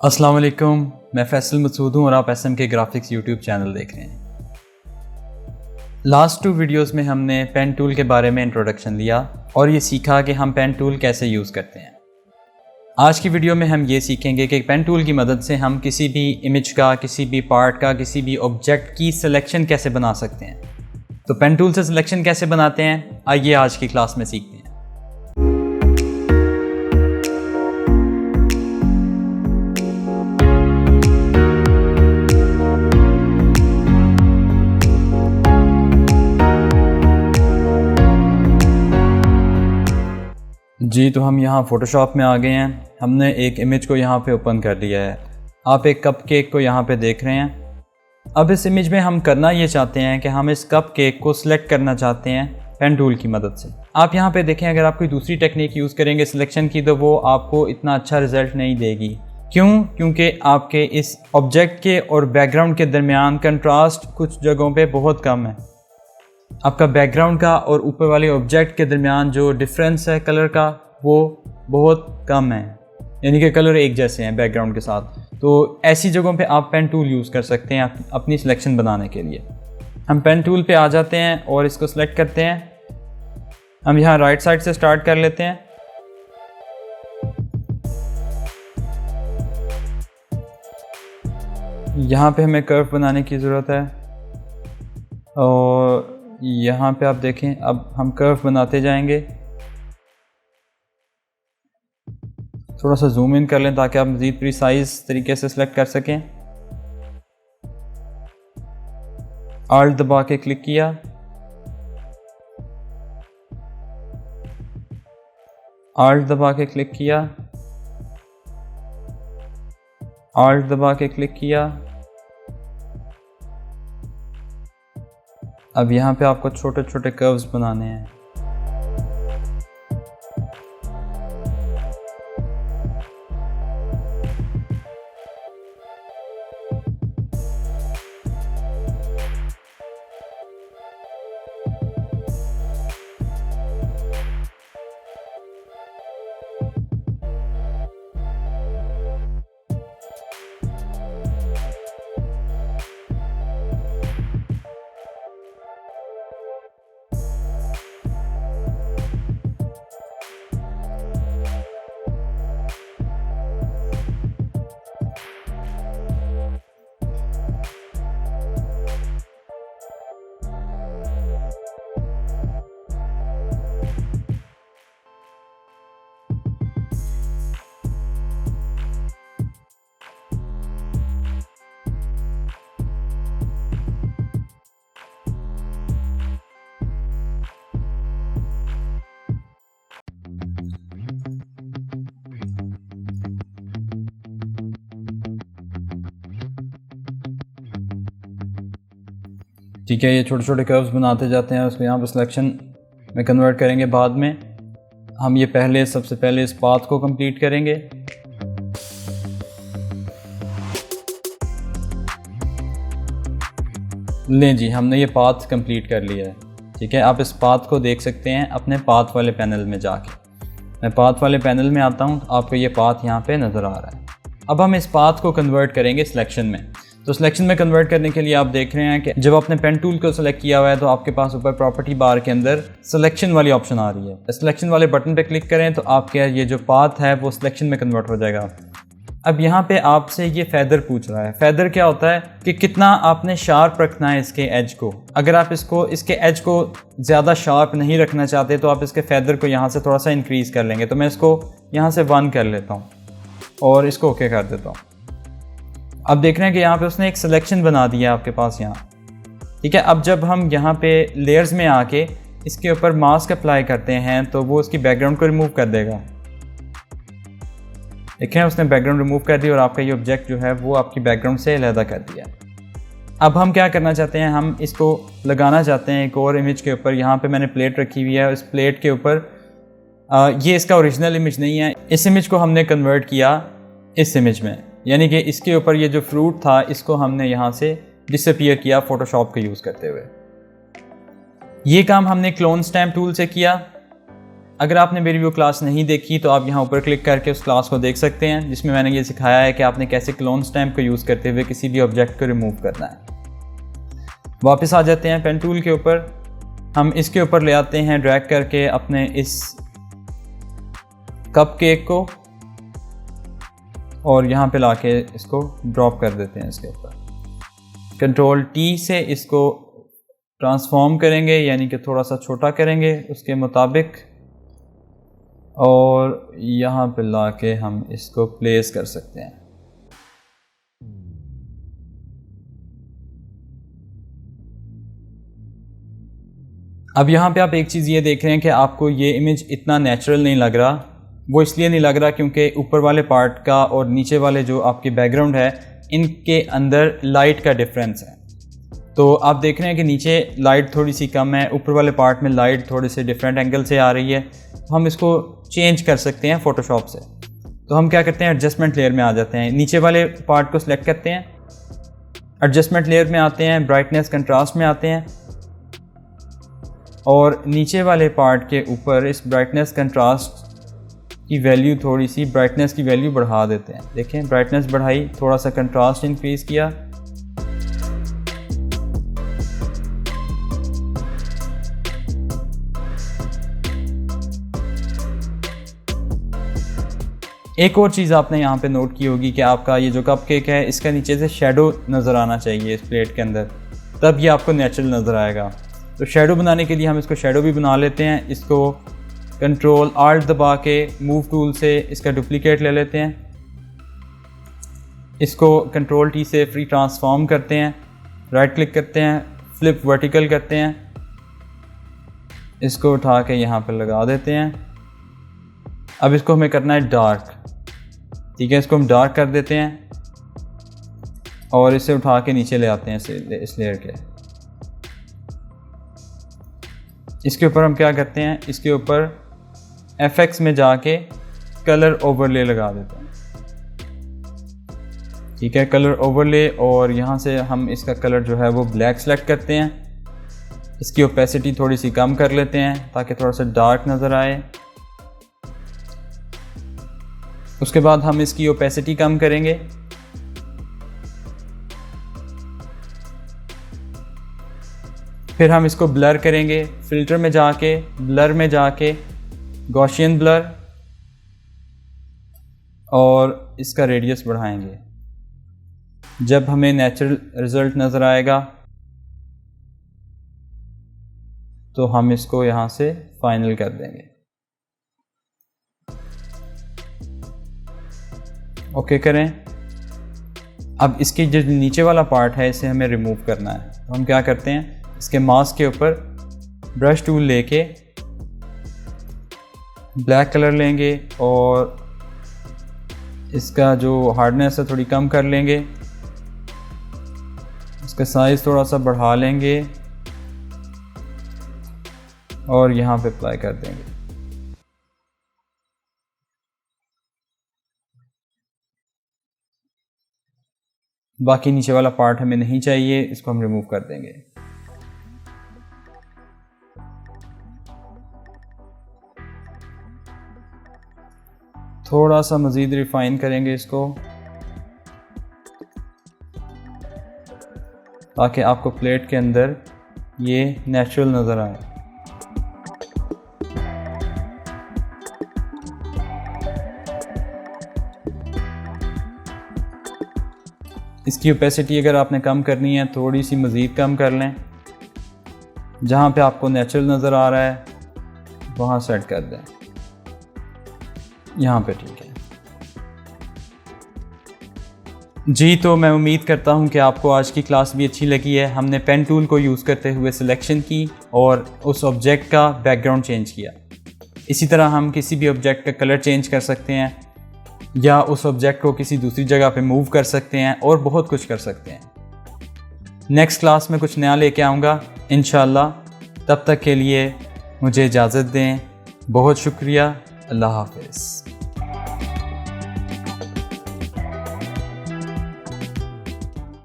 अस्सलाम वालेकुम, मैं फैसल मसूद हूँ और आप एसएम के ग्राफिक्स यूट्यूब चैनल देख रहे हैं। लास्ट 2 वीडियोस में हमने पेन टूल के बारे में इंट्रोडक्शन लिया और ये सीखा कि हम पेन टूल कैसे यूज़ करते हैं। आज की वीडियो में हम ये सीखेंगे कि पेन टूल की मदद से हम किसी भी इमेज का, किसी भी पार्ट का, किसी भी ऑब्जेक्ट की सिलेक्शन कैसे बना सकते हैं। तो पेन टूल से सिलेक्शन कैसे बनाते हैं, आइए आज की क्लास में सीखते हैं। जी, तो हम यहाँ फ़ोटोशॉप में आ गए हैं। हमने एक इमेज को यहाँ पे ओपन कर लिया है। आप एक कप केक को यहाँ पे देख रहे हैं। अब इस इमेज में हम करना ये चाहते हैं कि हम इस कप केक को सिलेक्ट करना चाहते हैं पेन टूल की मदद से। आप यहाँ पे देखें, अगर आप कोई दूसरी टेक्निक यूज़ करेंगे सिलेक्शन की तो वो आपको इतना अच्छा रिज़ल्ट नहीं देगी। क्यों? क्योंकि आपके इस ऑब्जेक्ट के और बैकग्राउंड के दरमियान कंट्रास्ट कुछ जगहों पर बहुत कम है। आपका बैकग्राउंड का और ऊपर वाले ऑब्जेक्ट के दरमियान जो डिफरेंस है कलर का वो बहुत कम है, यानी कि कलर एक जैसे हैं बैकग्राउंड के साथ। तो ऐसी जगहों पे आप पेन टूल यूज़ कर सकते हैं अपनी सिलेक्शन बनाने के लिए। हम पेन टूल पे आ जाते हैं और इसको सिलेक्ट करते हैं। हम यहाँ राइट साइड से स्टार्ट कर लेते हैं। यहाँ पे हमें कर्व बनाने की ज़रूरत है और यहाँ पे आप देखें, अब हम कर्व बनाते जाएंगे। थोड़ा सा जूम इन कर लें ताकि आप मज़ीद प्रिसाइज तरीके से सिलेक्ट कर सकें। आल्ट दबा के क्लिक किया, आल्ट दबा के क्लिक किया, आल्ट दबा के क्लिक किया। अब यहाँ पे आपको छोटे छोटे कर्व्स बनाने हैं। ठीक है, ये छोटे छोटे कर्व्स बनाते जाते हैं। उसको यहाँ पर सिलेक्शन में कन्वर्ट करेंगे बाद में। हम ये सबसे पहले इस पाथ को कंप्लीट करेंगे। लें जी, हमने ये पाथ कंप्लीट कर लिया है। ठीक है, आप इस पाथ को देख सकते हैं अपने पाथ वाले पैनल में जाके। मैं पाथ वाले पैनल में आता हूँ, आपको ये पाथ यहाँ पे नज़र आ रहा है। अब हम इस पाथ को कन्वर्ट करेंगे सिलेक्शन में। तो सिलेक्शन में कन्वर्ट करने के लिए आप देख रहे हैं कि जब आपने पेन टूल को सिलेक्ट किया हुआ है तो आपके पास ऊपर प्रॉपर्टी बार के अंदर सिलेक्शन वाली ऑप्शन आ रही है। सिलेक्शन वाले बटन पे क्लिक करें तो आपके ये जो पाथ है वो सिलेक्शन में कन्वर्ट हो जाएगा। अब यहाँ पे आपसे ये फेदर पूछ रहा है। फेदर क्या होता है कि कितना आपने शार्प रखना है इसके एज को। अगर आप इसके एज को ज़्यादा शार्प नहीं रखना चाहते तो आप इसके फेदर को यहाँ से थोड़ा सा इंक्रीज़ कर लेंगे। तो मैं इसको यहाँ से 1 कर लेता हूँ और इसको ओके कर देता हूँ। अब देख रहे हैं कि यहाँ पे उसने एक सिलेक्शन बना दिया आपके पास यहाँ। ठीक है, अब जब हम यहाँ पे लेयर्स में आके इसके ऊपर मास्क अप्लाई करते हैं तो वो उसकी बैकग्राउंड को रिमूव कर देगा। देखें, उसने बैकग्राउंड रिमूव कर दी और आपका ये ऑब्जेक्ट जो है वो आपकी बैकग्राउंड से अलग कर दिया। अब हम क्या करना चाहते हैं, हम इसको लगाना चाहते हैं एक और इमेज के ऊपर। यहाँ पे मैंने प्लेट रखी हुई है, इस प्लेट के ऊपर ये इसका ओरिजिनल इमेज नहीं है। इस इमेज को हमने कन्वर्ट किया इस इमेज में, यानी कि इसके ऊपर ये जो फ्रूट था इसको हमने यहाँ से डिसअपीयर किया फोटोशॉप का यूज़ करते हुए। ये काम हमने क्लोन स्टैम्प टूल से किया। अगर आपने मेरी वो क्लास नहीं देखी तो आप यहाँ ऊपर क्लिक करके उस क्लास को देख सकते हैं, जिसमें मैंने ये सिखाया है कि आपने कैसे क्लोन स्टैम्प को यूज़ करते हुए किसी भी ऑब्जेक्ट को रिमूव करना है। वापस आ जाते हैं पेन टूल के ऊपर, हम इसके ऊपर ले आते हैं ड्रैग करके अपने इस कप केक को और यहाँ पे लाके इसको ड्रॉप कर देते हैं इसके ऊपर। कंट्रोल टी से इसको ट्रांसफॉर्म करेंगे, यानी कि थोड़ा सा छोटा करेंगे उसके मुताबिक, और यहाँ पे लाके हम इसको प्लेस कर सकते हैं। अब यहाँ पे आप एक चीज़ ये देख रहे हैं कि आपको ये इमेज इतना नेचुरल नहीं लग रहा। वो इसलिए नहीं लग रहा क्योंकि ऊपर वाले पार्ट का और नीचे वाले जो आपकी बैकग्राउंड है, इनके अंदर लाइट का डिफरेंस है। तो आप देख रहे हैं कि नीचे लाइट थोड़ी सी कम है, ऊपर वाले पार्ट में लाइट थोड़े से डिफरेंट एंगल से आ रही है। तो हम इसको चेंज कर सकते हैं फ़ोटोशॉप से। तो हम क्या करते हैं, एडजस्टमेंट लेयर में आ जाते हैं, नीचे वाले पार्ट को सिलेक्ट करते हैं, एडजस्टमेंट लेयर में आते हैं, ब्राइटनेस कंट्रास्ट में आते हैं और नीचे वाले पार्ट के ऊपर इस ब्राइटनेस कंट्रास्ट की वैल्यू, थोड़ी सी ब्राइटनेस की वैल्यू बढ़ा देते हैं। देखें, ब्राइटनेस बढ़ाई, थोड़ा सा कंट्रास्ट इंक्रीज़ किया। एक और चीज़ आपने यहाँ पे नोट की होगी कि आपका ये जो कप केक है, इसका नीचे से शेडो नज़र आना चाहिए इस प्लेट के अंदर, तब ये आपको नेचुरल नज़र आएगा। तो शेडो बनाने के लिए हम इसको शेडो भी बना लेते हैं। इसको कंट्रोल आल्ट दबा के मूव टूल से इसका डुप्लीकेट ले लेते हैं, इसको कंट्रोल टी से फ्री ट्रांसफॉर्म करते हैं, राइट क्लिक करते हैं, फ्लिप वर्टिकल करते हैं, इसको उठा के यहाँ पर लगा देते हैं। अब इसको हमें करना है डार्क, ठीक है, इसको हम डार्क कर देते हैं और इसे उठा के नीचे ले आते हैं इस लेयर के। इसके ऊपर हम क्या करते हैं, इसके ऊपर FX में जाके कलर ओवरले लगा देते हैं, ठीक है, कलर ओवरले। और यहाँ से हम इसका कलर जो है वो ब्लैक सेलेक्ट करते हैं, इसकी ओपेसिटी थोड़ी सी कम कर लेते हैं ताकि थोड़ा सा डार्क नज़र आए। उसके बाद हम इसकी ओपेसिटी कम करेंगे, फिर हम इसको ब्लर करेंगे, फिल्टर में जाके ब्लर में जाके गॉसियन ब्लर, और इसका रेडियस बढ़ाएंगे। जब हमें नेचुरल रिजल्ट नज़र आएगा तो हम इसको यहाँ से फाइनल कर देंगे। ओके करें। अब इसकी जो नीचे वाला पार्ट है, इसे हमें रिमूव करना है। तो हम क्या करते हैं, इसके मास्क के ऊपर ब्रश टूल लेके ब्लैक कलर लेंगे और इसका जो हार्डनेस है थोड़ी कम कर लेंगे, इसका साइज़ थोड़ा सा बढ़ा लेंगे और यहाँ पे अप्लाई कर देंगे। बाकी नीचे वाला पार्ट हमें नहीं चाहिए, इसको हम रिमूव कर देंगे। थोड़ा सा मज़ीद रिफाइन करेंगे इसको ताकि आपको प्लेट के अंदर ये नेचुरल नज़र आए। इसकी ओपेसिटी अगर आपने कम करनी है, थोड़ी सी मज़ीद कम कर लें। जहाँ पे आपको नेचुरल नज़र आ रहा है वहाँ सेट कर दें, यहाँ पे ठीक है जी। तो मैं उम्मीद करता हूँ कि आपको आज की क्लास भी अच्छी लगी है। हमने पेन टूल को यूज़ करते हुए सिलेक्शन की और उस ऑब्जेक्ट का बैकग्राउंड चेंज किया। इसी तरह हम किसी भी ऑब्जेक्ट का कलर चेंज कर सकते हैं या उस ऑब्जेक्ट को किसी दूसरी जगह पे मूव कर सकते हैं और बहुत कुछ कर सकते हैं। नेक्स्ट क्लास में कुछ नया लेके आऊँगा इंशाल्लाह। तब तक के लिए मुझे इजाज़त दें। बहुत शुक्रिया। अल्लाह हाफ़िज़।